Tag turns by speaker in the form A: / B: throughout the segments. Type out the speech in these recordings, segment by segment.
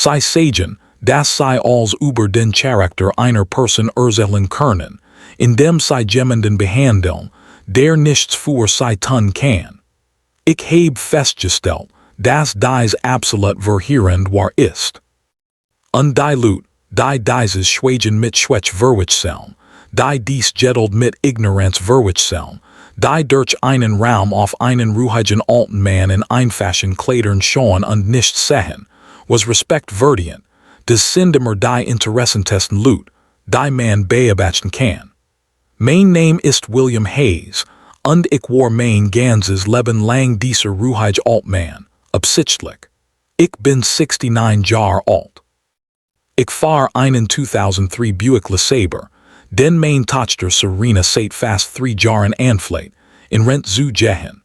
A: sei sagen, das sei als über den Charakter einer Person erzählen können, indem sei jemanden behandeln, der nichts für sei tun kann. Ich habe festgestellt, dass dies absolut verheerend wahr ist. Undilut, die dieses Schweigen mit Schwech verwechseln, die dies Geduld mit Ignoranz verwechseln, die durch einen Raum auf einen ruhigen alten Mann in einfachen Kleidern schauen und nichts sehen, was respektwürdig, des Sindemer die interessentesten Lut, die man beobachten kann. Mein Name ist William Hayes, und ich war mein ganzes Leben lang dieser ruhige Altmann, absichtlich. Ich bin 69 Jahre alt. Ich fahr einen 2003 Buick LeSabre, den mein Tochter Serena seit fast 3 Jahren anfleht, in Rent zu gehen.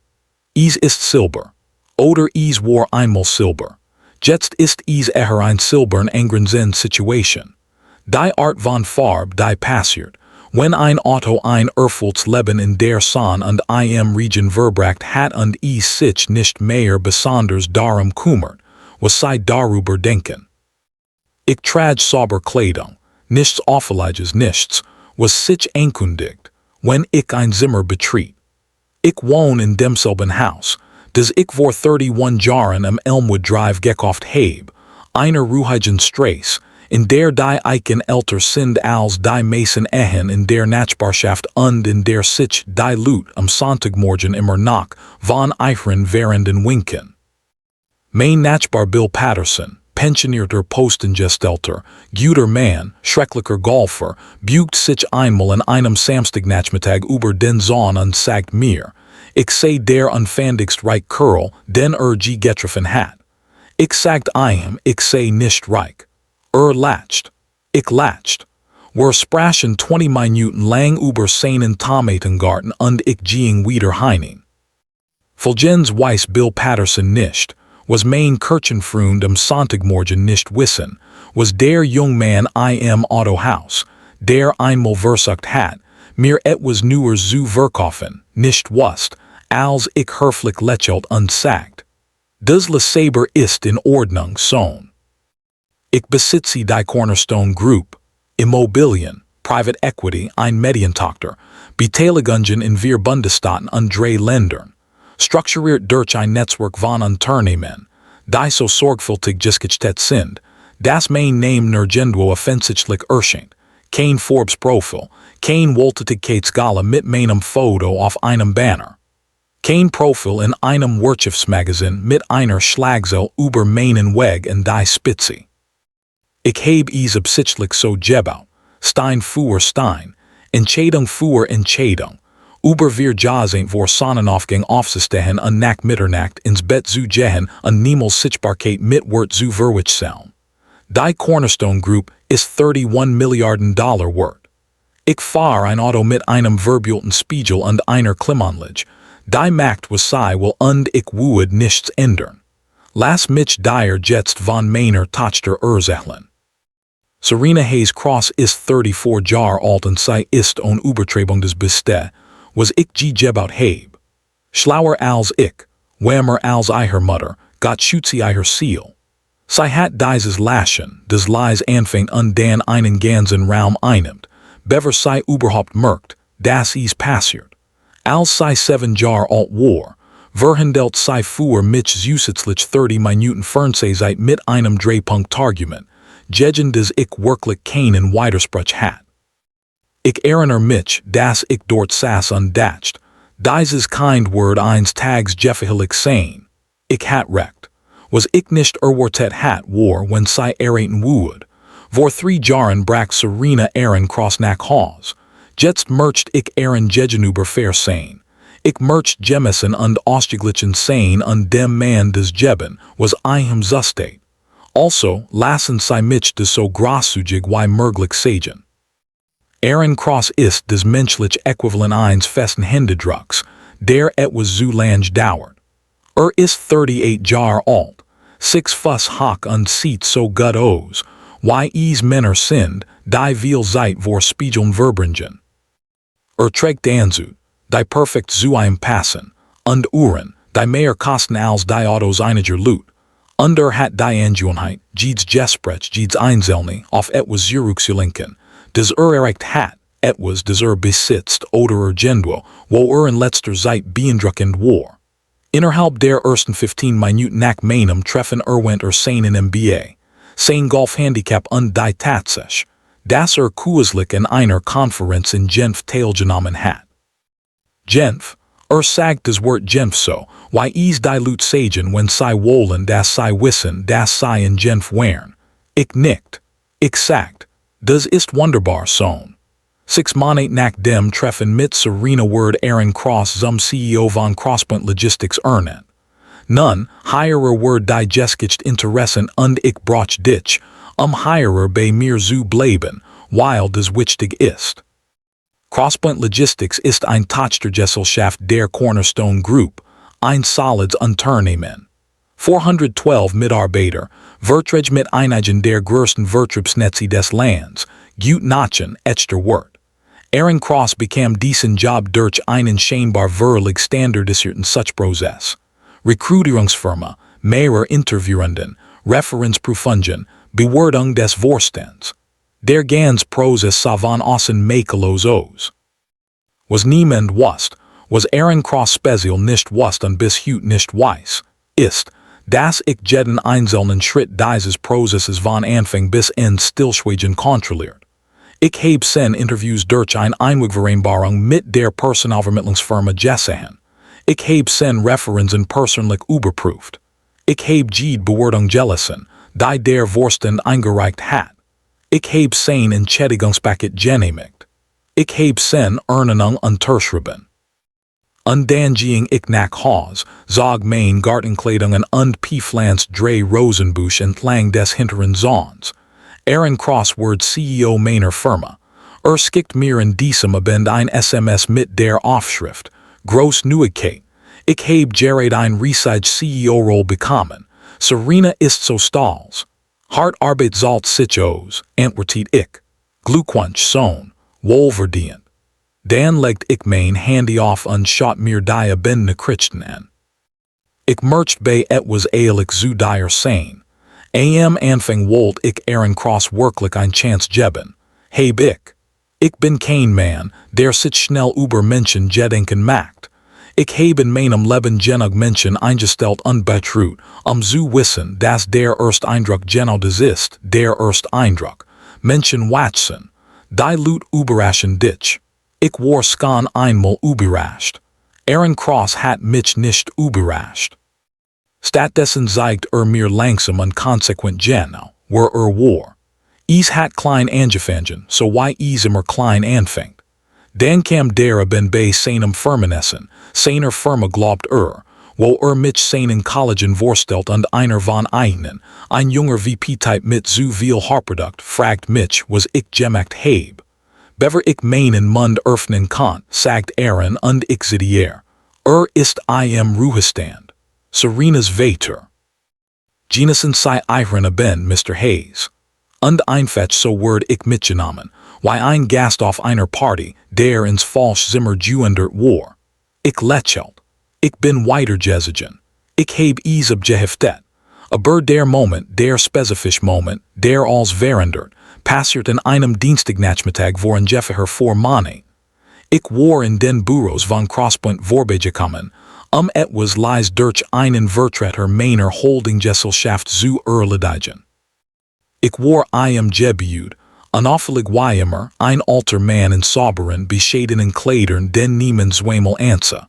A: Is ist Silber. Oder is war einmal Silber. Jetzt ist is ein silbern angrenzen Situation. Die Art von Farbe die passiert, wenn ein Auto ein erfülltes Leben in der Sonne und Region verbracht hat und is sich nicht mehr besonders darum kümmert, was sei darüber denken. Ich trage sauber Kleidung, nichts auffälliges nichts, was sich ankündigt, wenn ich ein Zimmer betritt. Ich wohne in demselben Haus, das ich vor 31 Jahren am Elmwood Drive gekauft habe, einer ruhigen Straße, in der die Eichen älter sind als die Mason Ehen in der Nachbarschaft und in der sich die Lut am Sonntagmorgen immer noch von ihren Veranden winken. Mein Nachbar Bill Patterson, pensionierter Postengestelter, guter Mann, schrecklicher Golfer, bugt sich einmal an einem Samstagnachmittag über den Zahn und sagt mir, ich sei der unfandigst reich Kerl, den je getroffen hat. Ich sagt ihm, ich sei nicht reich. Lacht. Ich lacht. Wir sprachen 20 Minuten lang über seinen Tomatengarten und ich ging wieder hinein. Folgens weiß Bill Patterson nicht, was mein Kirchenfreund am Sonntagmorgen nicht wissen, was der Jungmann im Autohaus, der einmal versucht hat, mir etwas Neues zu verkaufen, nicht wusst, als ich höflich lächelt und sagt, das LeSabre ist in Ordnung, Sohn. Ich besitze die Cornerstone Group, Immobilien, Private Equity, ein Medientochter, Beteiligungen in 4 Bundesstaaten und 3 Ländern, strukturiert durch ein Netzwerk von Unternehmen, die so sorgfältig gesichtet sind, dass mein Name nirgendwo offensichtlich erscheint, kein Forbes-Profil, kein Wohltätigkeitsgala mit meinem Foto auf einem Banner, kein Profil in einem Wirtschaftsmagazin mit einer Schlagzeile über meinen Weg in die Spitze. Ich habe es absichtlich so gebaut, Stein für Stein, Entscheidung für Entscheidung, über wir jasen vor Sonnenaufgang aufzustehen und nach Mitternacht ins Bett zu gehen und niemals Sichtbarkeit mit Wort zu verwechseln. Die Cornerstone Group ist 31 Milliarden Dollar wert. Ich fahre ein Auto mit einem verbuelten Spiegel und einer Klimaanlage, die macht was sei will und ich würde nichts ändern. Lass mich dir jetzt von meiner Tochter erzählen. Serena Hayes Cross ist 34 Jahre alt und sie ist on Übertreibung des Beste, was ich gebaut habe. Schlauer als ich, wärmer als ihre Mutter, got schütze ihre Ziel. Sie hat dieses Lachen, das leis anfängt und dann einen ganzen Raum einnimmt, bever sie überhaupt merkt, dass es passiert. Als sie 7 Jahre alt war, verhandelt sie für mich zusätzlich 30 Minuten Fernsehzeit mit einem Drehpunktargument, gegen das ich wirklich keinen Widerspruch hat. Ich erinnere mich, dass ich dort saß und dacht, dieses kind Wort eines Tags jefferlich sein. Ich hat recht. Was ich nicht erwartet hat war, wenn sie erraten würde. Vor 3 Jahren brach Serena cross nach Haus. Jetzt möcht ich gegenüber fair sein. Ich möcht Jemison und ausgeglichen sein und dem Mann des Geben, was zustet. Also, lassen sie mich das so großzügig wie möglich sagen. Cross ist das menschliche Äquivalent eines festen Händedrucks, der etwas zu lang dauert. Ist 38 Jahre alt, 6 Fuß hoch und sieht so gut aus, wie es Männer sind, die viel Zeit vor Spiegeln verbringen. Trägt Anzug, die perfekt zu ihm passen, und Uhren, die mehr kosten als die Autos einiger Lut, Under hat die Angewohnheit, jedes Gespräch, jedes Einzelne, auf etwas zurückzulenken, des erreicht hat, etwas des besitzt oder Gendwo, wo in letzter Zeit beeindruckend war. Innerhalb der ersten 15 Minuten nach meinem Treffen erwähnt seinen MBA, sein Golfhandicap und die Tatsache, dass kürzlich in einer Konferenz in Genf teilgenommen hat. Genf, sagt das Wort Genf so, wie es die Leute sagen, wenn sie wollen, dass sie wissen, dass sie in Genf wären. Ich nicht. Ich sagt, das ist wunderbar Sohn. 6 Monate nach dem Treffen mit Serena Word Cross zum CEO von Crosspoint Logistics ernannt. Nun, heirer Word die Geschichte Interessen und ich brauch dich, heirer bei mir zu bleiben, weil das wichtig ist. Crosspoint Logistics ist ein Tochtergesellschaft der Cornerstone Group, ein solides Unternehmen. 412 Mitarbeiter, verträgt mit einigen der größten Vertriebsnetze des Landes, gut Nachen, echter Wort. Cross bekam diesen Job durch einen scheinbar völlig standardisierten Suchprozess. Rekrutierungsfirma, mehrere Interviewenden, Referenzprüfungen, Bewertung des Vorstands. Der ganze Prozess von außen makellos aus. Was niemand wusste, was Cross speziell nicht wusste und bis heute nicht weiß, ist, dass ich jeden einzelnen Schritt dieses Prozesses von Anfang bis Ende stillschweigend kontrolliert. Ich habe 10 Interviews durch eine Einwegvereinbarung mit der Personalvermittlungsfirma gesehen. Ich habe 10 Referenzen persönlich überprüft. Ich habe jede Bewertung gelesen, die der Vorstand eingereicht hat. Ich habe 10 Entschädigungspaket genehmigt. Ich habe 10 Ernennungen unterschrieben. Und dann ging ich nach Haus, zog mein Gartenkleidungen und pflanzt 3 Rosenbusch entlang des hinteren Zauns. Cross Word CEO meiner Firma. Schickt mir in diesem Abend ein SMS mit der Aufschrift, Groß Neuigkeit. Ich habe gerade ein riesige CEO-Roll bekommen. Serena ist so stolz. Hart Arbeit zahlt sich aus, antwortet ich. Glückwunsch Sohn, wohlverdient. Dann legt ich mein Handy auf und schaut mir die abendene Nachrichten an. Ich möchte bei etwas ehrlich zu dir sein. Anfang wollte ich Cross wirklich eine Chance geben. Heb ich. Ich bin kein Mann, der sich schnell über Menschen gedenken macht. Ich habe in meinem Leben genug Menschen eingestellt und betreut, zu wissen, dass der erste Eindruck genau das ist, der erste Eindruck. Menschen watschen. Die Leute überraschen dich. Ich war schon einmal überrascht. Cross hat mich nicht überrascht. Stattdessen zeigt mir langsam und konsequent genau, wer war. Es hat klein angefangen, so wie es immer klein anfängt. Dann kam der Abend bei seinem Firmenessen, seiner Firma glaubt wo mich seinen Kollegen vorstellt und einer von ihnen, ein junger VP-Type mit zu viel Haarprodukt, fragt mich, was ich gemacht habe. Bever ich meinen Mund öffnen kann, sagt und ich zitiere. Ist im Ruhestand. Serena's Vater. Genesen sei ihren Abend, Mr. Hayes. Und einfach so word ich mitgenommen, wie ein Gast auf einer Party, der ins Falschzimmer geändert war. Ich lächelt. Ich bin weitergezogen. Ich heb es abgeheftet. Aber der Moment, der spezifische Moment, der als verandert, passiert in einem Dienstagnachmittag vor ungefähr 4 Monaten. Ich war in den Büros von Crosspoint vorbeigekommen, etwas lies durch einen Vertreter meiner Holdinggesellschaft zu erledigen. Ich war gebüht, unauffällig wie immer, ein alter Mann in sauberen, bescheidenen Kleidern, den niemand zweimal ansa.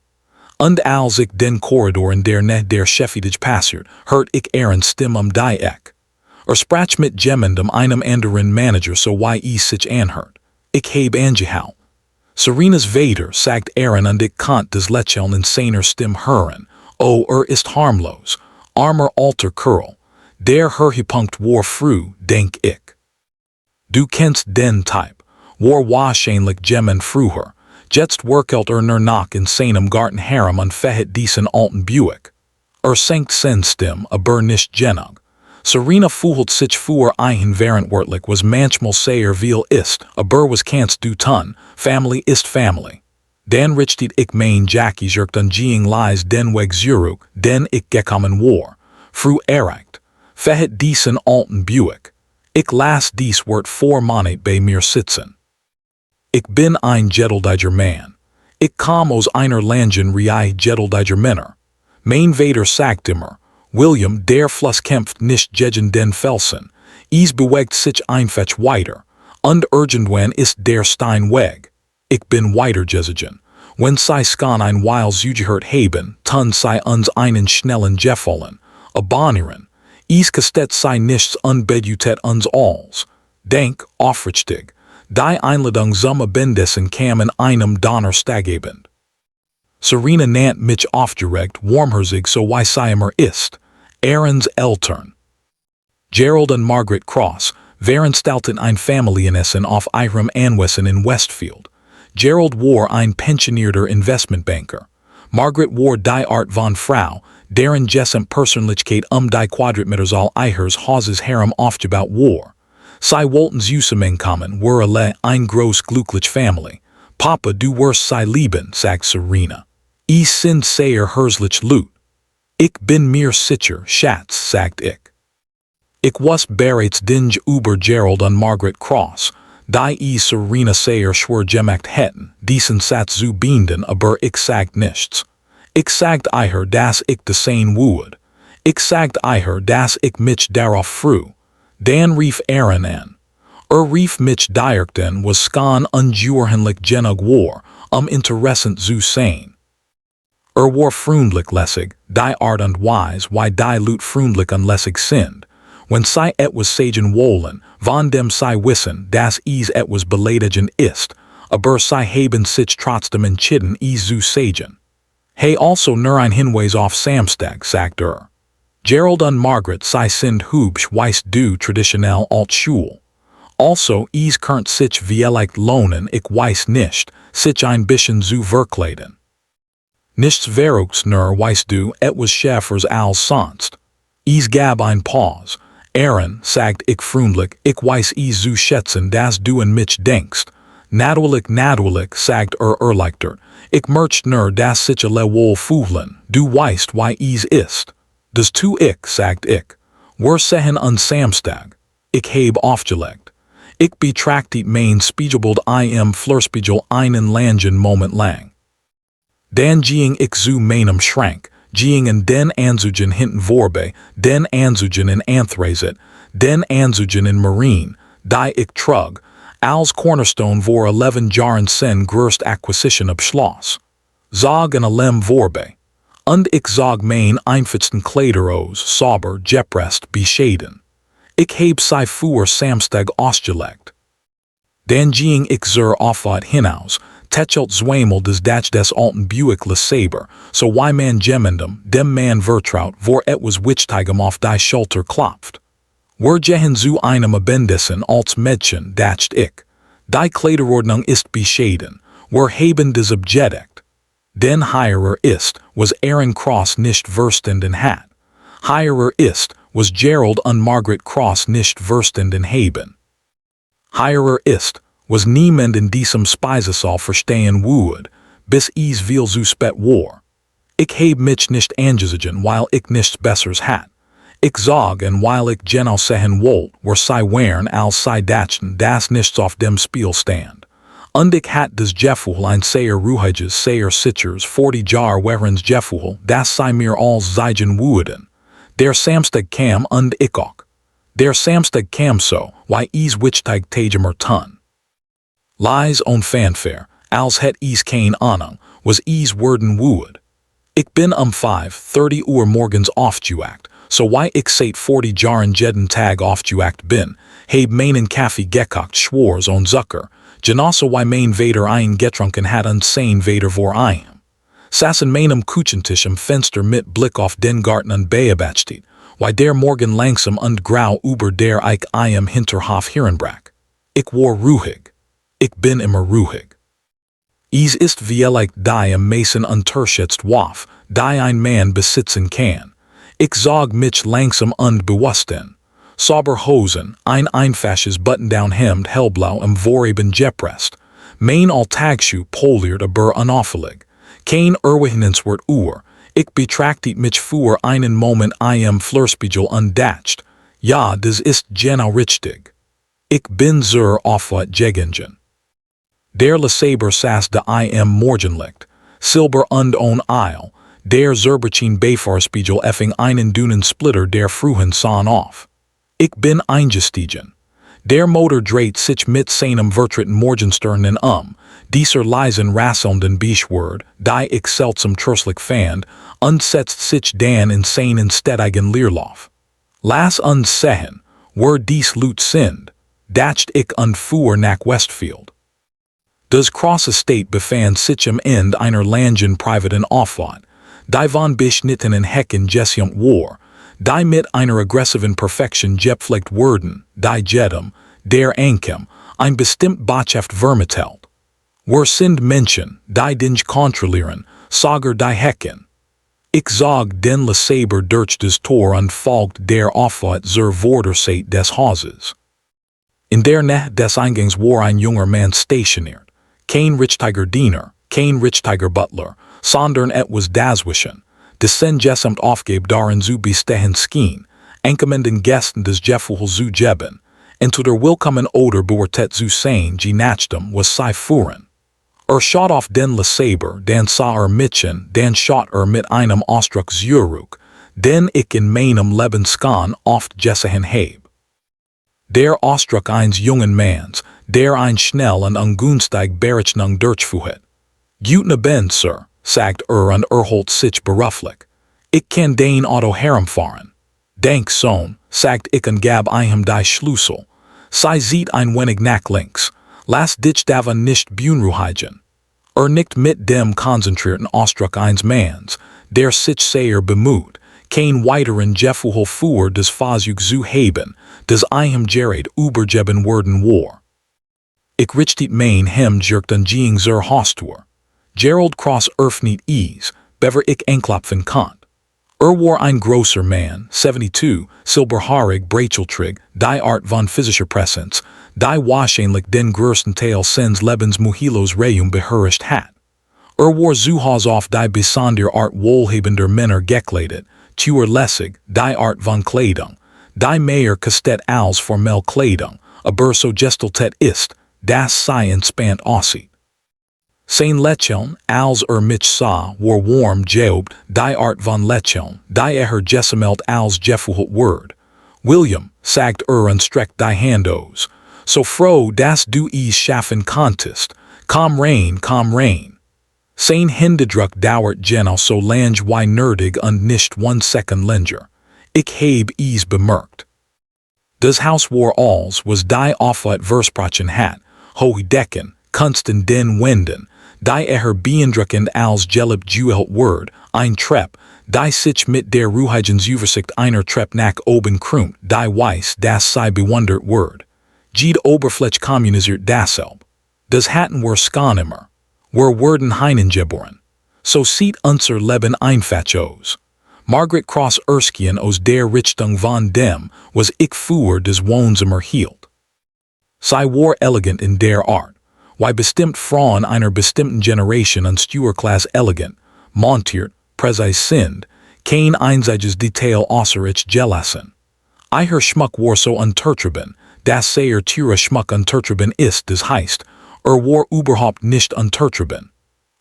A: Und als ich den Korridor in der Nähe der Chefetage passiert, hört ich Stimme die Eck. Sprach mit jemandem einem anderen Manager so wie es sich anhört. Ich habe angehalten. Serena's Vater sagt und ich konnte das Lächeln in seiner Stimme hören. Ist harmlos, armer alter Kerl. Der Höhepunkt war früh, denk ich. Du kennst den Typ, war wahrscheinlich jemand früher. Jetzt werkelt nur noch in seinem Gartenharem und fährt diesen alten Buick. Senkt sen Stimme, aber nicht genug. Serena fühlt sich für verantwortlich, was manchmal sehr viel ist, aber was kannst du tun, Family ist Family. Dann richtet ich mein Jackie jerkt und ging lies den Weg zurück, den ich gekommen war. Früh erreicht, Verhet diesen alten Buick. Ik las dies woord voor manet bij mir sitzen. Ik bin ein geduldiger man. Ik kam aus einer langen Rei geduldiger Männer. Mein Vader sagt immer, William der Fluss kämpft nicht gegen den Felsen. Es bewegt sich einfach weiter. Und irgendwann ist der Stein weg. Ik bin weiter gezogen. Wenn sie skan ein Weil zugehört haben, tun sie uns einen schnellen Gefallen. Abonnieren. Es kostet sie nichts und bedeutet uns alles. Denk, aufrichtig. Die Einladung zum Abendessen kam in einem Donnerstagabend. Serena nannt mich aufgeregt warmherzig so wie sie immer ist. Aaron's Eltern. Gerald und Margaret Cross veranstalten ein Familienessen auf ihrem Anwesen in Westfield. Gerald war ein pensionierter Investmentbanker. Margaret war die Art von Frau, deren gesamt Persönlichkeit die Quadratmeterzahl ihres Hauses herum aufgebaut war. Sie wollten zusammenkommen, were alle ein groß glücklich Family. Papa, du wirst sie lieben, sagt Serena. Ich sind sehr herzlich Lut. Ich bin mir sicher, Schatz, sagt ich. Ich was bereits dinge über Gerald und Margaret Cross, die Serena sehr schwer gemacht hätten, diesen Satz zu binden, aber ich sagt nichts. Ich sagt ihr, dass ich das sein würde. Ich sagt ihr, dass ich mich darauf freue. Dan rief Aaron an. Rief mich direkt an, was skan unjuurhenlijk genug war, interessant zu sein. War freundlich lässig, die Art und Weise, wie die Lut freundlich und lässig sind. Wenn sie etwas sagen wollen, von dem sie wissen, dass es etwas beleidigend ist, aber sie haben sich trotzdem entschieden, es zu sagen. Hey also nur ein Hinweis auf Samstag, sagt Gerald und Margaret, sie sind hübsch, weißt du, traditionell alt Schule. Also, es könnt sich vielleicht lohnen, ich weiß nicht, sich ein bisschen zu verkleiden. Nichts verrückts nur, weißt du, etwas schärfers als sonst. Es gab ein Pause. Aaron, sagt ich freundlich, ich weiß es zu schätzen, dass du an mich denkst. Natürlich, sagt erleichtert. Ich möchte nur, dass sich alle wohl fühlen, du weißt, wie es ist. Das tu ich, sagt ich. Wir sehen uns Samstag. Ich heb aufgelegt. Ich betrachtet mein Spiegelbild im Flirspiegel einen langen Moment lang. Dan ging ich zu meinem Schrank, ging in den Anzügen hinten vorbei, den Anzügen in Anthrazit, den Anzügen in Marine, die ich trug, als Cornerstone vor 11 Jahren sen größt Acquisition ab Schloss. Zog en allem vorbei. Und ich zog mein einfachsten Kleider aus, sauber, gepresst, bescheiden. Ich heb sie für Samstag ausgelegt. Dan ging ich zur Auffahrt hinaus, techelt zweimal des alten Buick LeSabre, so wie man jemandem, dem man vertraut, vor etwas Wichtigem auf die Schulter klopft. Wir gehen zu einem Abendessen als Mädchen, dacht ich. Die Kleiderordnung ist bescheiden, wir haben das abgedeckt. Den Heirer ist, was Aaron Cross nicht verstanden hat. Heirer ist, was Gerald und Margaret Cross nicht verstanden haben. Heirer ist, was niemand in diesem Speisesaal verstehen würde, bis es viel zu spät war. Ich heb mich nicht angezogen, weil ich nichts Besseres hat. Ich zog en weil ich genau sehen wollte, wer sie wären, als sie dachten, dass nichts auf dem Spiel stand. Und ich hat das Gefühl, ein sehr ruhiges, sehr sicheres, 40 Jahre währends Gefühl, dass sie mir als sagen würden. Der Samstag kam und ich auch. Der Samstag kam so, wie es wichtig tagemer tun. Lies und Fanfare, als het es keine Ahnung, was es werden würde. Ich bin 5:30 Uhr morgens aufgewacht, so wie ich seit 40 Jahren jeden Tag aufgewacht bin, heb meinen Kaffee gekocht, schwors und Zucker, genauso wie mein Vater ein getrunken hat und sein Vater vor einem. Saßen meinem Küchentisch am Fenster mit Blick auf den Garten und beobachtet, wie der Morgen langsam und grau über der ich im Hinterhof heranbrach. Ich war ruhig. Ich bin immer ruhig. Es ist vielleicht die am meisten unterschätzt Waffe, die ein Mann besitzen kann. Ich zog mich langsam und bewusst an. Sauber Hosen, ein einfaches Button-down-Hemd hellblau im Voreben gepresst. Mein Alltagsschuh poliert aber unauffällig. Kein erwähnenswert Uhr. Ich betrachtet mich für einen Moment im Flirspiegel und dacht, Ja, das ist genau richtig. Ich bin zur Aufwart gegangen. Der Lesaber saß de im Morgenlicht, Silber und on Eil, der Zerberchin Befahrspiegel effing einen dünnen Splitter der frühen Sonn auf. Ich bin eingestiegen. Der Motor dreht sich mit seinem vertreten Morgensternen dieser leisen rasselnden Beschword, die ich seltsam tröstlich fand, und setzt sich dann in seinen stetigen Leerlauf. Lass uns sehen, wer dies Lut sind, dacht ich und fuhr nach Westfield. Das Cross Estate befand sich am Ende einer langen privaten Aufwand, die von beschnittenen Hecken gesjumpt war, die mit einer aggressiven Perfektion gepflegt wurden, die jedem, der ankem, ein bestimmt Botschaft vermittelt. Wer sind Menschen, die dich kontrollieren, sogar die Hecken? Ich zog den Lesaber durch das Tor und folgt der Aufwand zur Vorderseite des Hauses. In der Nähe des Eingangs war ein junger Mann stationiert, kein richtiger Diener, kein richtiger Butler, sondern etwas dazwischen, dessen gesamt Aufgabe darin zu bestehen schien, ankommenden Gästen des Gefühl zu geben, und zu der willkommen Oder beurtet zu sein, je nachdem was sie fuhren. Schaut auf den Lesaber, dan sah mitchen, dan schaut mit einem Ausdruck zurück, den ich in meinem Lebensgang oft gesehen habe. Der Ausdruck eines jungen Manns, der ein schnell und ungünstig Berechnung durchführt. Guten Abend, Sir, sagt und holt sich beruflich. Ich kann den Auto herumfahren. Dank, Sohn, sagt ich und gab ihm die Schlüssel. Sie sieht ein wenig nach links. Lass dich davon nicht beunruhigen. Nickt mit dem konzentrierten Ausdruck eines Manns, der sich sehr bemüht, kein weiteren Gefühl für das Fahrzeug zu haben, das ihm gerät übergeben worden war. Ich richtet mein Hemd jerkt an ging zur Haustür. Gerald Cross öffnet bever ich anklopfen kann. War ein großer Mann, 72, silberhaarig, breicheltrig, die Art von physischer Präsenz, die wahrscheinlich den größten Teil seines Lebens Muhilos Reum beherrscht hat. War zu Hause auf die besondere Art wohlhabender Männer gekleidet, lässig, die Art von Kleidung, die mehr kastet als formell Kleidung, aber so gestaltet ist, dass sie entspannt aussieht. Sein Lächeln, als mich sah, war warm geobt, die Art von Lächeln, die gesammelt als gefühlt word. William, sagt und streckt die Hand aus. So froh, dass du es schaffen konntest. Komm rein. Sein Händedruck dauert genau so lang wie nötig und nicht 1 Sekund länger. Ich heb es bemerkt. Das Haus war als was die Aufwand versprochen hat, hohe Decken, Kunsten den Wänden, die beeindruckend als gelb geühlt word, ein Trepp, die sich mit der Ruhigensübersicht einer Treppe nach oben krümmt, die weiß, dass sie bewundert word. Jede Oberfläche kommunisiert dasselb. Das hatten wir schon immer. Wir wurden hineingeboren. So sieht unser Leben einfach aus. Margaret Cross Erskine aus der Richtung von dem, was ich für des Wohnzimmer hielt. Sie war elegant in der Art, wie bestimmt Frauen einer bestimmten Generation und Steuerklasse elegant, montiert, präzise sind, kein einziges Detail außer ich gelassen. Ihr Schmuck war so untertrieben, dass sehr teure Schmuck untertrieben ist, das heißt, war überhaupt nicht untertrieben.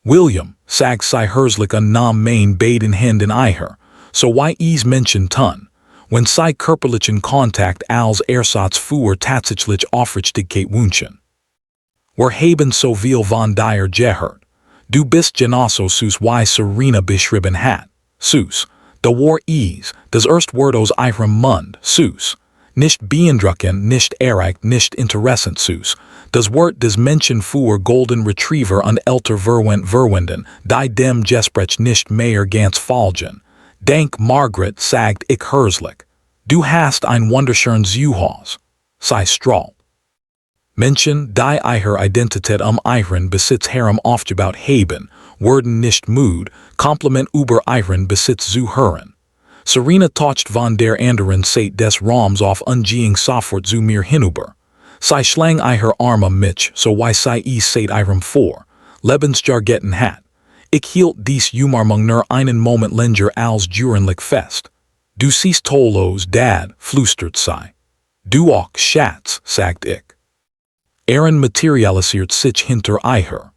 A: William, sagt sie herzlich und nahm mein beiden Händen ihr, so wie es Menschen tun, wenn sie körperlichen Kontakt als Ersatz für tatsächlich Aufrichtigkeit wünschen. Wir haben so viel von dir gehört. Du bist genauso süß wie Serena beschrieben hat. Süß, da war es, das erste Wort aus ihrem Mund, süß. Nicht beeindruckend, nicht erregt, nicht interessant süß. Das Wort des Menschen für Golden Retriever und älter verwenden, die dem Gespräch nicht mehr ganz folgen. Dank Margaret, sagt ich herzlich. Du hast ein wunderschönes Zuhause. Sie strahlt. Menschen, die ihre Identität ihren Besitz herum aufgebaut haben, wurden nicht müde, Kompliment über ihren Besitz zu hören. Serena toucht von der anderen Seite des Raums auf und sofort zu mir hinüber. Sie schlang ihre Arme mich, so wie sie es seit ihrem vor, Lebensjargetten hat. Ich hielt dies Umarmung nur einen Moment länger als durchgängig fest. Du siehst tolos, dad, flüstert sie. Du auch, Schatz, sagt ich. Materialisiert sich hinter ihr.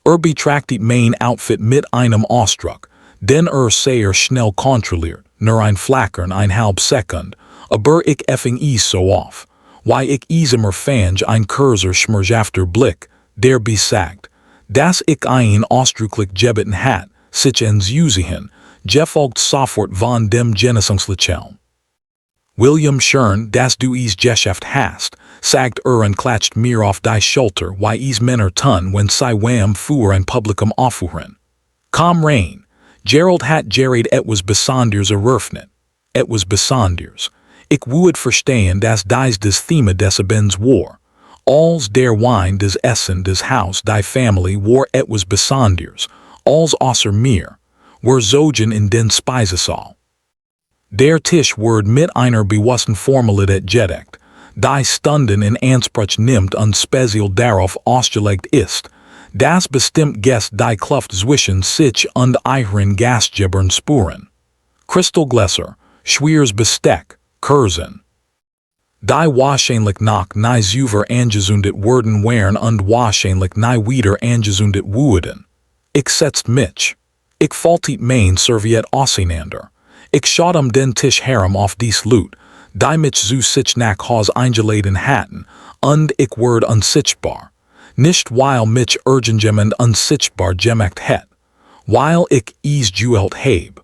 A: Betrachtet mein Outfit mit einem Ausdruck, den sehr schnell kontrolliert, nur ein Flackern ein halb Sekund, aber ich effing so auf, why ich immer fange ein kurzer schmerzhafter Blick, der besagt, dass ich ein ausdrücklich gebeten hat, sich entzusiehen, gefolgt sofort von dem Genesungslächeln. William schön, dass du Geschäft hast, sagt und klatscht mir auf die Schulter, why Männer tun, wenn sie wam für ein Publikum auffuhren. Komm rein, Gerald hat gerät etwas Besonders eröffnet. Etwas Besonders. Ich würde verstehen, dass dies das Thema des Abends war. Als der Wein des Essen des Haus die Family war etwas Besonders, als außer mir, wir zogen in den Speisesaal. Der Tisch wird mit einer bewussten Formalität gedeckt, die Stunden in Anspruch nimmt und speziell darauf ausgelegt ist, dass bestimmt Gäste die Kluft zwischen sich und ihren Gastgebern spuren. Kristallgläser, schweres Besteck, Kursen. Die wahrscheinlich noch nie zuver angezündet werden wären und wahrscheinlich nie wieder angezündet würden. Ich setzt mich. Ich faltet mein Serviette auseinander. Ich schaut den Tisch herum auf dies Loot, die mich zu sich nach Haus eingeladen hatten, und ich werd unsichtbar. Nicht weil mich irgendjemand unsichtbar gemacht het, weil ich geüelt heb.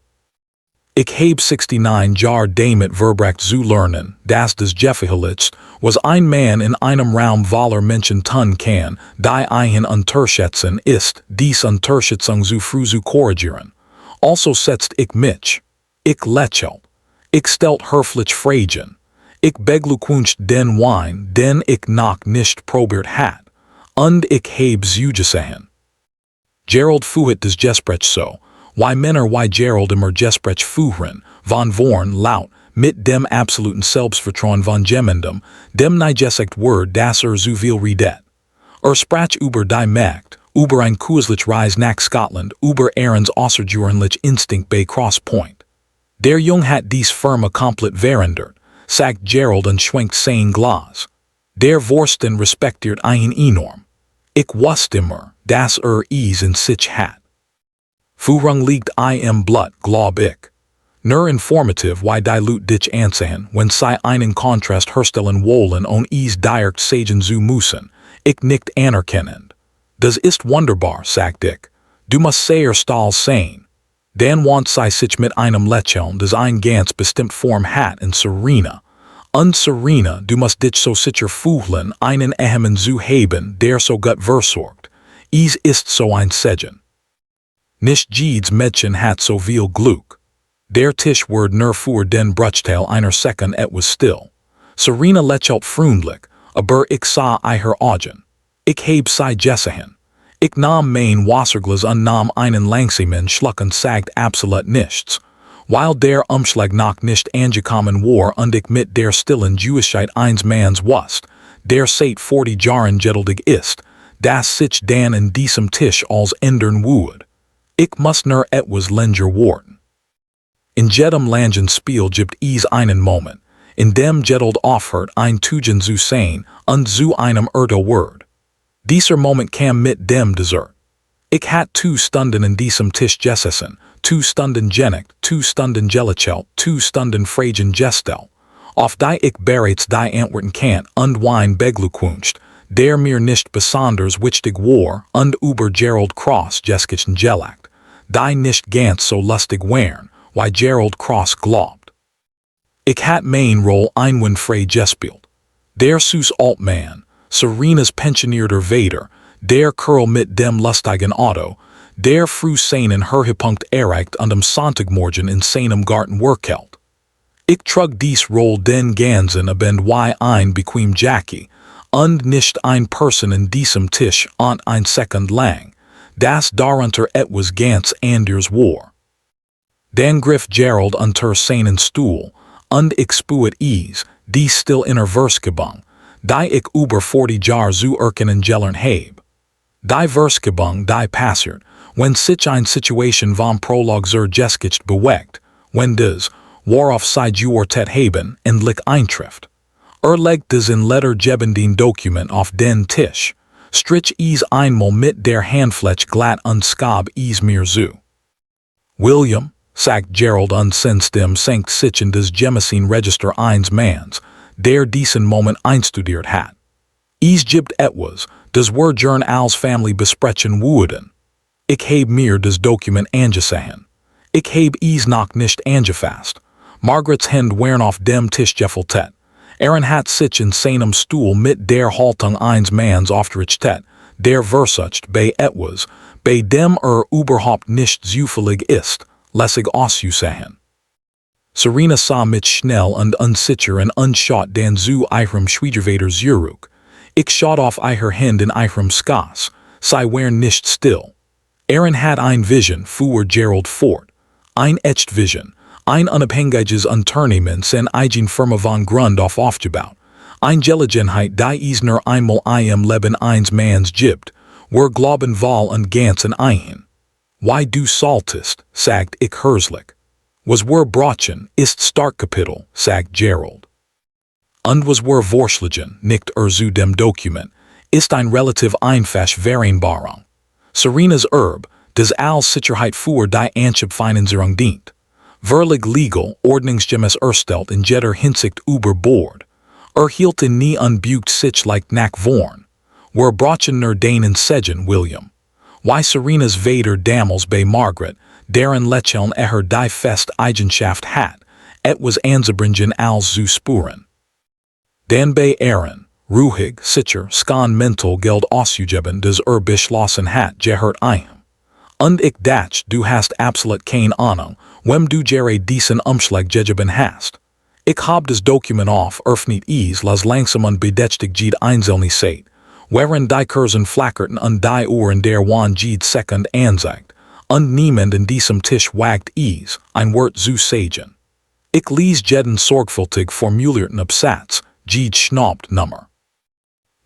A: Ich heb 69 Jahr damit verbracht zu lernen, dass des Gefährlichst, was ein Mann in einem Raum voller Menschen tun kann, die einen unterschätzen ist, dies Unterschätzung zu früh zu korrigieren. Also setzt ich mich. Ich lächelt. Ich stellt höflich Fragen. Ich beglückwünscht den Wein, den ich noch nicht probiert hat. Und ich heb zugesehen. Gerald fuhet des Gespräch so, why Männer why Gerald immer Gespräch fuhren, von vorn laut, mit dem absoluten Selbstvertrauen von jemandem, dem nie gesagt word, dass zu viel redet. Sprach über die Macht, über ein kurzlich Reis nach Scotland, über Aaron's außergewöhnlich Instinkt bei Cross Point. Der Jung hat dies Firma komplett verandert, sagt Gerald und schwenkt sein Glas. Der Vorsten respektiert einen enorm. Ich wusste immer, dass in sich hat. Führung liegt im Blut, glaub ich. Nur informativ why dilute dich ansehen, wenn sie einen Kontrast herstellen wollen und direkt sagen zu müssen, ich nicht anerkennend. Das ist wunderbar, sagt ich. Du musst sehr stahl sein. Dann want sie sich mit einem Lächeln, das ein ganz bestimmt Form hat in Serena. Und Serena, du musst dich so sicher fühlen, einen Ehemann zu haben, der so gut versorgt. Ist so ein Segen. Nicht jedes Mädchen hat so viel Glück. Der Tisch wird nur für den Bruchteil einer Sekund etwas still. Serena lächelt freundlich, aber ich sah ihr Augen. Ich heb sie gesehen. Ich nahm mein Wasserglas und nahm einen langsamen Schluck und sagt absolut nichts. Weil der Umschlag noch nicht angekommen war und ich mit der stillen Jewigkeit eines Manns wusste, der seit 40 Jahren geduldig ist, dass sich dann in diesem Tisch als ändern würde. Ich muss nur etwas länger warten. In jedem langen Spiel gibt einen Moment, in dem Geduld aufhört ein Tugen zu sein und zu einem Word. Dieser Moment kam mit dem Dessert. Ich hat 2 Stunden in diesem Tisch gesessen, 2 Stunden geneckt, 2 Stunden gelächelt, 2 Stunden Fragen gestellt, auf die ich bereits die Antworten kann und Wein beglückwünscht, der mir nicht besonders wichtig war und über Gerald Cross Geschichten gelegt, die nicht ganz so lustig waren, wie Gerald Cross glaubt. Ich hat mein Roll einwandfrei gespielt. Der süß Altmann, Serenas pensionierter Vater, der Kerl mit dem lustigen Auto, der früh seinen Höhepunkt erreicht und am Sonntagmorgen in seinem Garten workelt. Ich trug dies Roll den ganzen Abend wie ein bequem Jackie, und nicht ein Person in diesem Tisch und ein Sekund lang, das darunter etwas ganz anders war. Dann griff Gerald unter seinen Stuhl, und ich spuet die still innerversgebung, die ich über 40 Jahre zu erkennen gelernt heb. Die Versgebung, die passiert, wenn sich eine Situation vom Prolog zur Geschichte bewegt, wenn das, worauf sei juortet haben, endlich eintrifft. Legt es in letter gebenden Dokument auf den Tisch, strich es einmal mit der Handfläche glatt und schab es mir zu. William, sagt Gerald dem sankt sich in des Gemessien Register eines Manns, der diesen Moment einstudiert hat. Es gibt etwas, das wir gern als Family besprechen würden. Ich heb mir das Dokument angesehen. Ich heb es noch nicht angefasst. Margarets Hand wären auf dem Tisch gefaltet. Hat sich in seinem Stuhl mit der Haltung eines Manns aufgerichtet, der versucht bei etwas, bei dem überhaupt nicht zufällig ist, lässig auszusehen. Serena sah mit schnell und unsicher und unschaut dann zu ihrem Schwiegervater zurück. Ich schaut auf ihr Hand in ihrem Skass, sei wären nicht still. Hat ein Vision, fuhr Gerald fort. Ein echt Vision. Ein unabhängiges Unternehmen sen eigen Firma von Grund auf aufgebaut. Ein Gelegenheit die es nur einmal im Leben eines Manns gibt, wir glauben wohl und ganz ein. Why du solltest, sagt ich herzlich. Was wir brauchen, ist Startkapitel, sagt Gerald. Und was wir vorschlagen, nickt zu dem Dokument, ist ein relativ einfach Vereinbarung. Serenas Erbe, das als Sicherheit für die Anschubfinanzierung dient. Verlig legal, ordnungsgemäß erstellt in jeder Hinsicht über Bord. Hielten nie unbugt sich like nach vorn. Wir brauchen nur den Segen, William. Why Serenas Vader damals bei Margaret, deren Lächeln die fest Eigenschaft hat, etwas anzubringen als zu spuren. Dan bei ruhig, sicher, skan mental Geld auszugeben des beschlossen hat gehört einem. Und ich dach, du hast absolut keine Ahnung, wem du diesen Umschlag gegeben hast. Ich hab das Dokument öffnet es las langsam und bedächtig einzelne seht, während die Kursen flackerten und die Uhren der Sekund anzeigt, und niemand in diesem Tisch wagt es, ein Wort zu sagen. Ich lies jeden sorgfältig formulierten Absatz, schnaubt Nummer.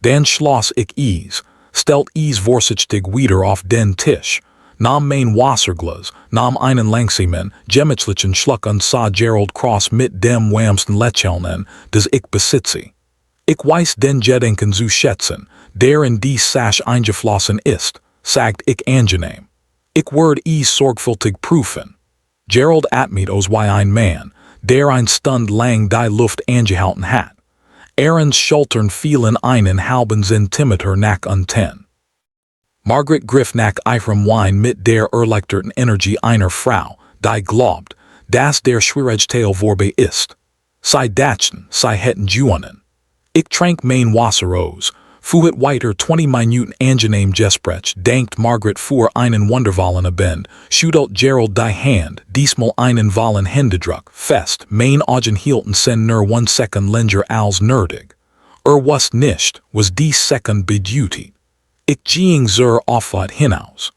A: Dann schloss ich es, stellt es vorsichtig wieder auf den Tisch, nahm mein Wasserglas, nahm einen langsamen, gemütlichen Schluck und sah Gerald Cross mit dem wärmsten Lächeln an, das ich besitze. Ich weiß den Gedanken zu schätzen, der in dies Sache eingeflossen ist, sagt ich angenehm. Ich werd es sorgfältig prüfen. Gerald atmet aus wie ein Mann, der ein Stund lang die Luft angehalten hat. Schultern fielen einen halben Zentimeter nach unten. Margaret griff nach ihrem Wein mit der erleichterten Energie einer Frau, die glaubt, dass der Schwierigteil vorbei ist. Sie dachten, sie hätten gewonnen. Ich trank mein Wasser aus, fuhr weiter 20 Minuten angenehm Gespräch, dankt Margaret für einen wundervollen Abend, schüttelt Gerald die Hand, diesmal einen vollen Händedruck, fest, mein Augen hielten sen nur 1 Sekund länger als nötig. Was nicht, was dies Sekund bedeutet. Ich ging zur Auffahrt hinaus.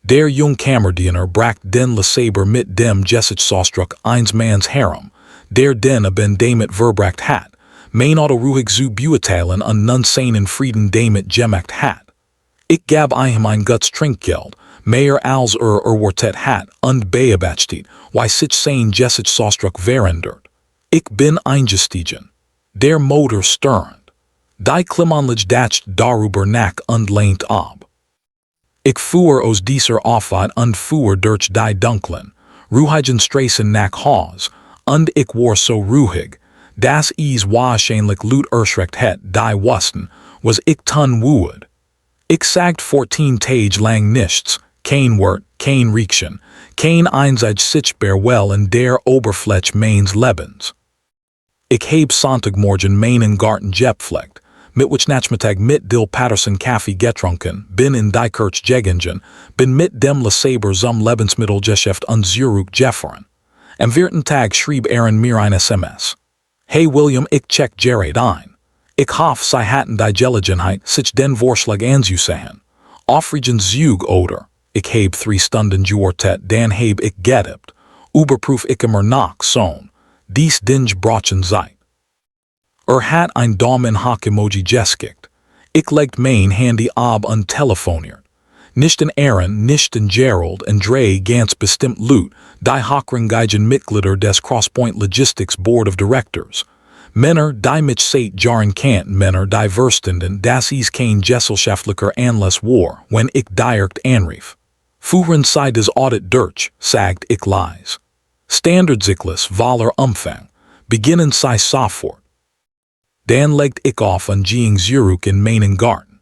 A: Der Jungkammerdiener bracht den Lesaber mit dem Gesichtsausdruck eines Manns herum, der den Abend damit verbracht hat, mein Auto ruhig zu beurteilen und nun seinen Frieden damit gemacht hat. Ich gab ihm ein Guts Trinkgeld, mehr als erwartet hat und beobachtet, wie sich sein Gesichtsausdruck verändert. Ich bin eingestiegen. Der Motor stirnt. Die Klimaanlage dacht darüber nach und lehnt ab. Ich fuhr aus dieser Auffahrt und fuhr durch die dunklen, ruhigen Straßen nach Haus, und ich war so ruhig, dass es wahrscheinlich Lut erschreckt het die wussten, was ich tun würde. Ich sagt 14 Tage lang nichts, kein Wort, kein Riechchen, kein einzig sichtbar well in der Oberfläche meines Lebens. Ich heb Sonntagmorgen meinen Garten gepflegt, mit which Nachmittag mit Dill Patterson Kaffee getrunken, bin in die Kirche gegangen, bin mit dem Lesaber zum Lebensmittelgeschäft und Zurück gefahren. Am vierten Tag schrieb mir ein SMS. Hey William, ich check Gerard ein. Ich hoffe, sie hatten die Gelegenheit, sich den Vorschlag anzusehen. Aufregen Zug oder, ich heb 3 Stunden gewartet, dann heb ich gedippt. Überprüf ich immer noch so'n. Dies Dinge brauchen Zeit. Hat ein Daumen-Hoch-Emoji geskickt. Ich legt mein Handy ab und telefoniert. Nicht in nicht in Gerald und Dre ganz bestimmt Lut, die Hochrangigen Mitglieder des Crosspoint Logistics Board of Directors. Männer, die mit Seit Jahren kannten, Männer, die verstanden, dass es kein gesellschaftlicher Anlass war, wenn ich direkt anrief. Führen Sie des Audit durch, sagt ich leise. Standardsichtlich voller Umfang. Beginnen Sie sofort. Dann legt ich auf an Ging zurück in meinen Garten.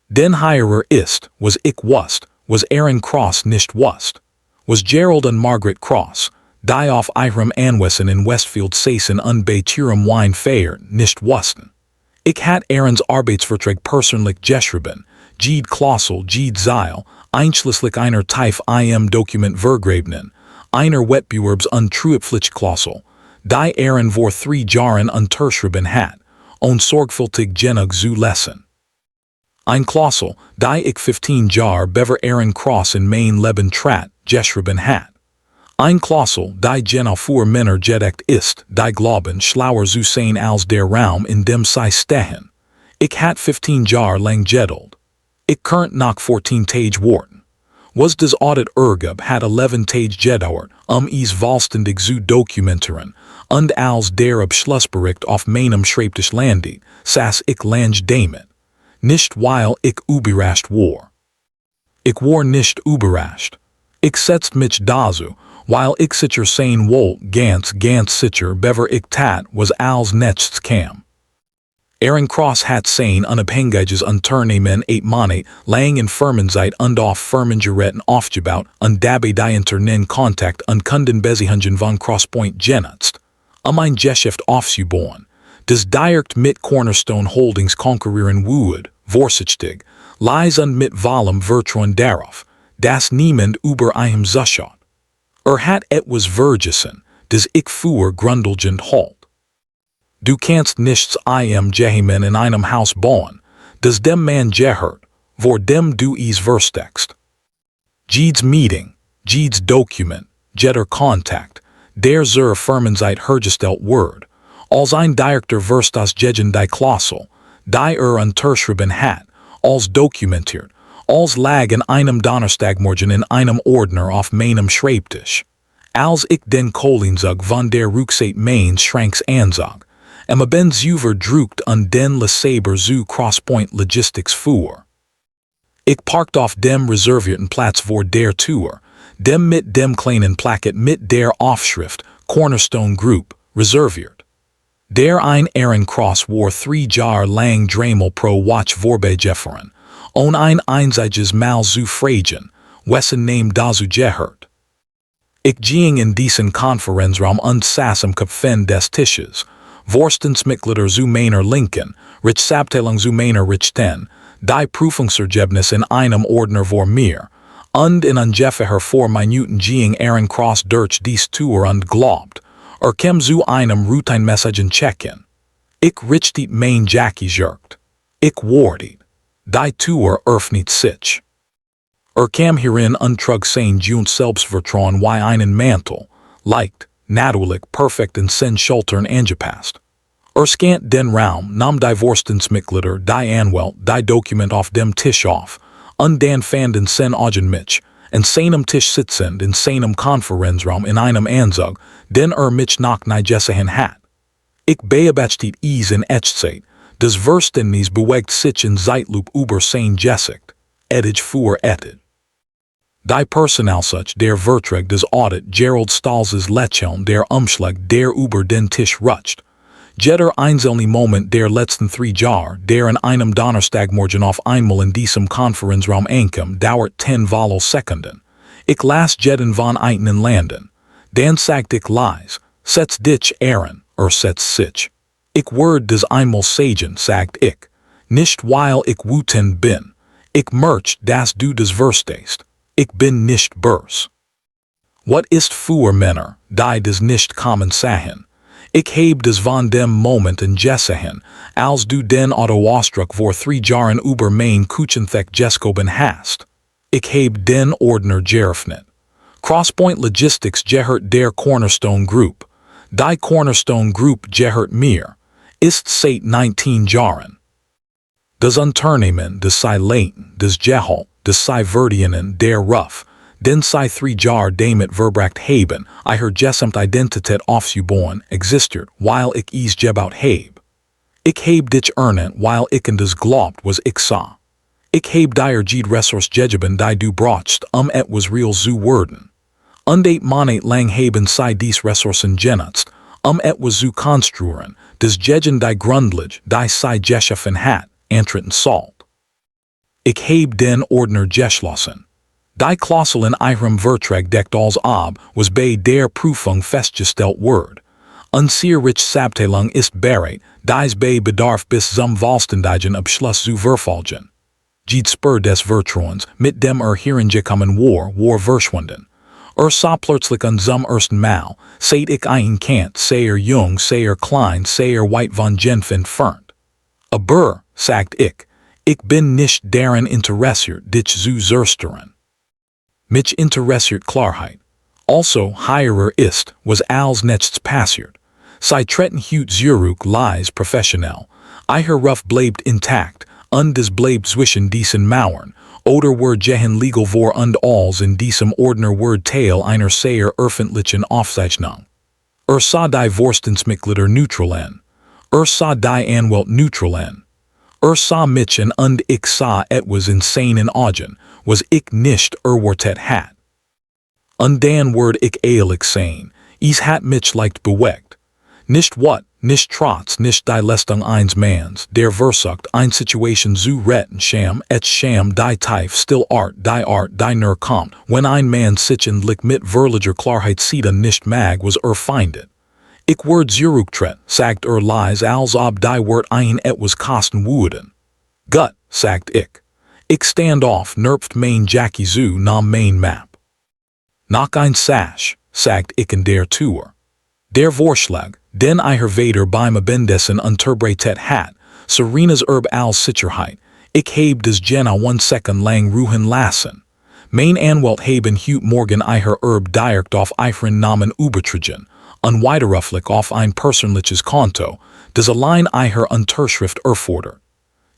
A: Den Heirer ist, was ich wusste, was Cross nicht wusste. Was Gerald und Margaret Cross, die auf ihrem Anwesen in Westfield Sassen und bei ihrem Wein feiern, nicht wussten. Ich hat Arbeitsvertrag persönlich geschrieben, jede Klausel, jede Zeil, einschließlich einer Teif Dokument vergräbnen, einer Wettbewerbs- und Treuepflichtklausel, die vor 3 Jahren unterschrieben hat, und sorgfältig genug zu lesen. Ein Klausel, die ich 15 Jahre bever Cross in mein Leben trat, geschrieben hat. Ein Klausel, die genau für Männer gedeckt ist, die glauben, schlauer zu sein als der Raum, in dem sie stehen. Ich hat 15 Jahre lang geduld. Ich könnt nach 14 Tage warten. Was das Audit ergab, hat 11 Tage gedauert, es vollständig zu dokumentieren, und als der Abschlussbericht auf meinem Schreibtisch landet, saß ich lange damit. Nicht weil ich überrascht war. Ich war nicht überrascht. Ich setzt mich dazu, weil ich sicher sein wollte, ganz sicher bever ich tat, was als nächstes kam. Cross hat sein unabhängiges Unternehmen 8 Monate lang in Firmenzeit und auf Firmengeräten aufgebaut und dabei die internen Kontakt und Kundenbeziehungen von Crosspoint genutzt, ein Geschäft aufzubauen, das direkt mit Cornerstone Holdings konkurrieren würde, vorsichtig, leise und mit vollem Vertrauen darauf, dass niemand über ihm zuschaut. Hat etwas vergessen, das ich für grundlegend halt. Du kannst nichts geheim in einem Haus bauen, das dem Mann gehört, vor dem du es versteckst. Jedes Meeting, jedes Dokument, jeder Kontakt, der zur Firmenzeit hergestellt wird, als ein Direktor verstas gegen die Klausel, die unterschrieben hat, als dokumentiert, als lag in einem Donnerstagmorgen in einem Ordner auf meinem Schreibtisch. Als ich den Kohlenzug von der Rückseite meines Schranks ansag, ben verdruckt und den Lesaber zu Crosspoint Logistics fuhr. Ich parkt auf dem reservierten Platz vor der Tür, dem mit dem kleinen Plakat mit der Aufschrift Cornerstone Group, reserviert. Der ein Cross war 3 Jahre lang dreimal pro Watch vorbeigeferen, und ein einziges Mal zu fragen, wessen Name dazu gehört. Ich ging in diesen Konferenzraum und saß am Köpfen des Tisches, Vorstandsmitglieder zu meiner Linken, Rechtsabteilung zu meiner Rechten, die Prüfungsergebnis in einem Ordner vor mir, und in ungefähr 4 Minuten ging Cross durch dies Tour und glaubt, kam zu einem Routine-Messagen checken. Ich richtet mein Jackie jerkt. Ich wartet. Die Tour öffnet sich. Kam hierin und trug sein Selbstvertrauen wie einen Mantel, leicht, natürlich, perfekt in sin Schultern angepasst. Scant den Raum, nahm die Vorstandsmitglieder, die Anwalt, die Dokument auf dem Tisch auf, und dann fanden sen Augen mich, in seinem Tisch sitzend in seinem Konferenzraum in einem Anzug, den mich nach gesehen hat. Ich beobachtet es in Echtzeit, das Verständnis bewegt sich in Zeitlupe über sein Gesicht, ettage für ettage. Die Personalsuch der Vertrag des Audit Gerald Stahls Lächeln der Umschlag der über den Tisch rutscht. Jeder einzelne Moment der letzten 3 Jahre, der in einem Donnerstagmorgen auf einmal in diesem Konferenzraum ankam, dauert 10 Sekunden. Ich las jeden von einen landen. Dann sagt ich leise, setz dich setz sich. Ich werde das einmal sagen, sagt ich. Nicht weil ich wütend bin. Ich merke, dass du das verstehst. Ich bin nicht böse. What ist für Männer, die das nicht kommen sahen? Ich heb das von dem Moment in gesehen, als du den Autoausdruck vor 3 Jahren über mein Kuchenthek geskoben hast. Ich heb den Ordner geöffnet. Crosspoint Logistics gehört der Cornerstone Group. Die Cornerstone Group gehört mir. Ist seit 19 Jahren. Das Unternehmen, das sei leiten, das Gehalt, das sei verdienen, der Ruf, Den sei 3 jaar damit verbracht hebben, I her gesamt identiteit afzubauen, existiert, while ik is gebaut heb. Ik heb dich ernet while ik in des glaubt was ik sa. Ik heb dier geed ressource gegeben die du brocht, et was real zu worden. Undate monate lang haben sei dies ressourcen genutzt, et was zu konstrueren, des gegen die grundlich, die sei geschaffen hat, antreten salt. Ik heb den ordner geschlossen. Die Klausel in ihrem Vertrag deckt als ob, was bei der Prüfung festgestellt wird. Unseerrich Sabteilung ist bereit, dies bei Bedarf bis zum Vollständigen Abschluss zu verfolgen. Geed spur des Vertrauens, mit dem herangekommen war verschwunden. Sa plötzlich an zum ersten Mal, seit ich ein Kant, sehr jung, sehr klein, sehr weit von Genf entfernt. Aber, sagt ich bin nicht daran interessiert, dich zu zerstörern. Mich interessiert Klarheit. Also, hierer ist, was als nächstes passiert. Sie treten hut zurück lies professionell. Ihr Ruf bleibt intakt, und des bleibt zwischen diesen Mauern, oder wird gehen legal vor und als in diesem Ordner wird Teil einer sehr öffentlichen Aufzeichnung. Sa die Vorstandsmitglieder neutralen. Sa die Anwalt neutralen. Sa Mitchen und ich sa etwas insane in Augen, was ich nicht erwartet hat. Und dann werd ich ehrlich sein, is hat mich leicht bewegt. Nicht wat, nicht trotz, nicht die Leistung eines Manns, der versucht, ein Situation zu retten, Sham die Tief, still Art, die nur kommt, wenn ein Mann sich lick mit verliger Klarheit sieht nicht mag, was feindet. Ich werd zurücktritt, sagt lies, als ob die Wort ein etwas kosten würden. Gut, sagt ich. Ich stand auf, nervt mein Jackie zu nahm mein Map. Nach ein Sash, sagt ich in der Tour. Der Vorschlag, den ihr Vader beim Abendessen unterbreitet hat, Serenas als Sicherheit, ich heb des Jena 1 Second lang ruhen lassen. Mein Anwalt haben hut morgen ihr direkt auf ihren Namen übertragen, unwiderruflich auf ein persönliches Konto, des allein ihr Unterschrift erfordert.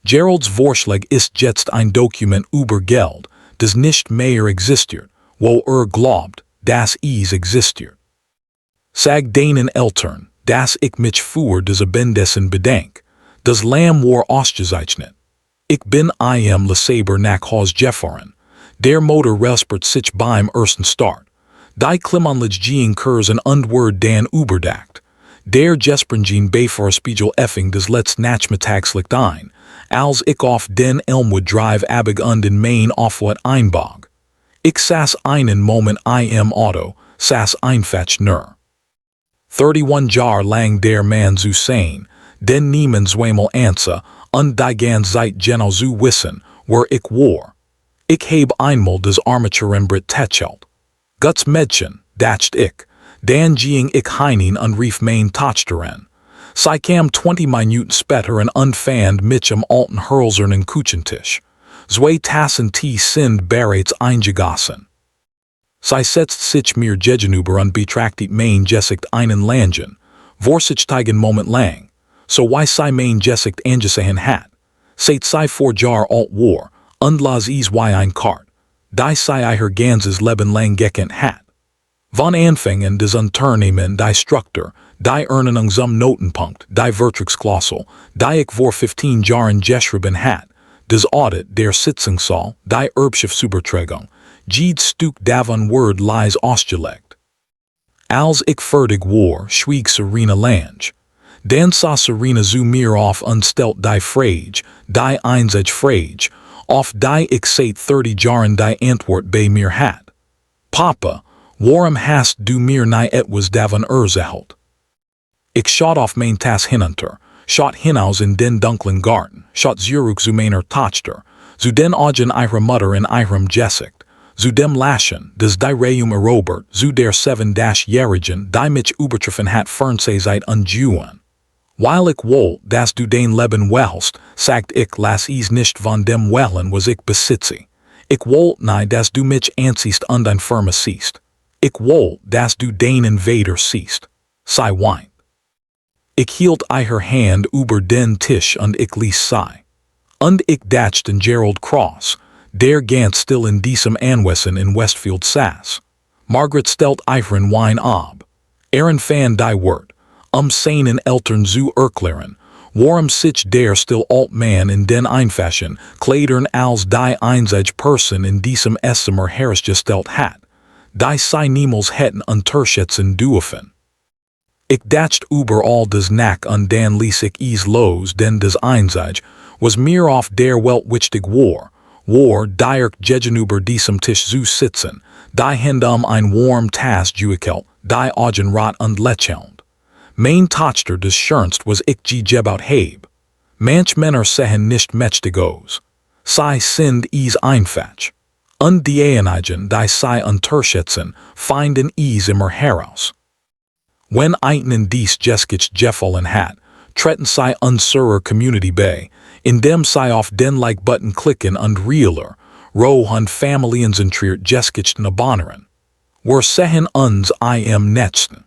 A: Geralds Vorschlag ist jetzt ein Dokument über Geld, das nicht mehr existiert, wo glaubt, dass es existiert. Sag deinen Eltern, dass ich mich für des Abendessen bedenk, das Lamm war ausgezeichnet. Ich bin lesaber nach Haus gefahren, der Motor respert sich beim ersten Start. Die klimanlich gehen Kursen und wird dann überdacht. Der Gesprängin Beifahrspiegel effing des letzten Nachmittags liegt ein, als ich auf den Elmwood Drive abig und in Main aufwärts einbog. Ich saß einen Moment im Auto, saß einfach nur. 31 Jahr lang der Mann zu sein, denn niemand zweimal ansa, und die ganze Zeit genau zu wissen, wer ich war. Ich heb einmal des Armaturenbrett techelt. Guts Mädchen, dacht ich, dann ging ich hinein und rief mein Tochter an. Sie kam 20 Minuten später und unfand mich am alten hölzernen Küchentisch. Zwei Tassen Tee sind bereits eingegossen. Sie setzt sich mir gegenüber und betrachtet mein Gesicht einen langen, vorsichtigen Moment lang, so wie sie mein Gesicht angesehen hat. Seit sie 4 Jahre alt war, und las es wie ein Kart, die sie ihr ganzes Leben lang gekannt hat. Von Anfang an des Unternehmen die Struktur, die Ernennung zum Notenpunkt, die Vertragsklausel, die ich vor 15 Jahren geschrieben hat, des Audit der Sitzungssaal, die Erbschaftsübertragung, jedes Stück davon word lies ausgelegt. Als ich fertig war, schwieg Serena lang. Dann sah Serena zu mir auf und stellt die Frage, die einzige Frage, auf die ich seit 30 Jahren die Antwort bei mir hat. Papa, warum hast du mir nie etwas davon erzählt? Ich schaut auf mein Tas hinunter, schaut hinaus in den dunklen Garten, schaut zurück zu meiner Tochter, zu den Augen ihrer Mutter in ihrem Gesicht, zu dem Lachen, des die Reum erobert, zu der 7-Jährigen, die mich übertreffen hat Fernsehzeit und Juen. Weil ich wollte, dass du dein Leben wählst, sagt ich, lass es nicht von dem wählen, was ich besitze. Ich wollte nie, dass du mich ansiehst und ein Firma siehst. Ich wollte, dass du deinen Vader siehst. Sie weint. Ich hielt ihr Hand über den Tisch und ich ließ sie. Und ich dachte Gerald Cross, der gant stil in diesem aanwessen in Westfield Sass. Margaret stelt eiferen wine ob. Fan die wort, sein in eltern zu erklären, waarom sich der stil alt man in den einfachen, kleedern als die einzige person in diesem essemer hergesteld hat, die zij niemals hätten unterschätzen dürfen. Ich dacht über all des Nack und dan ließ ich es los, denn des einzige, was mir auf der Welt wichtig war, die ich gegenüber diesem Tisch zu sitzen, die Hände ein warm Tas gewickelt, die Augen rot und lächelnd. Mein Tochter des schönst was ich gebaut heb. Manch Männer sehen nicht mächtig aus. Sie sind es einfach. Und diejenigen, die sie unterschätzen, finden es immer heraus. Wenn einen dies geskich gefallen hat, treten sie unserer Community bei, indem sie auf den Like-Button klicken und realer, roh und familienzentriert geskichten abonnieren. Wir sehen uns im nächsten.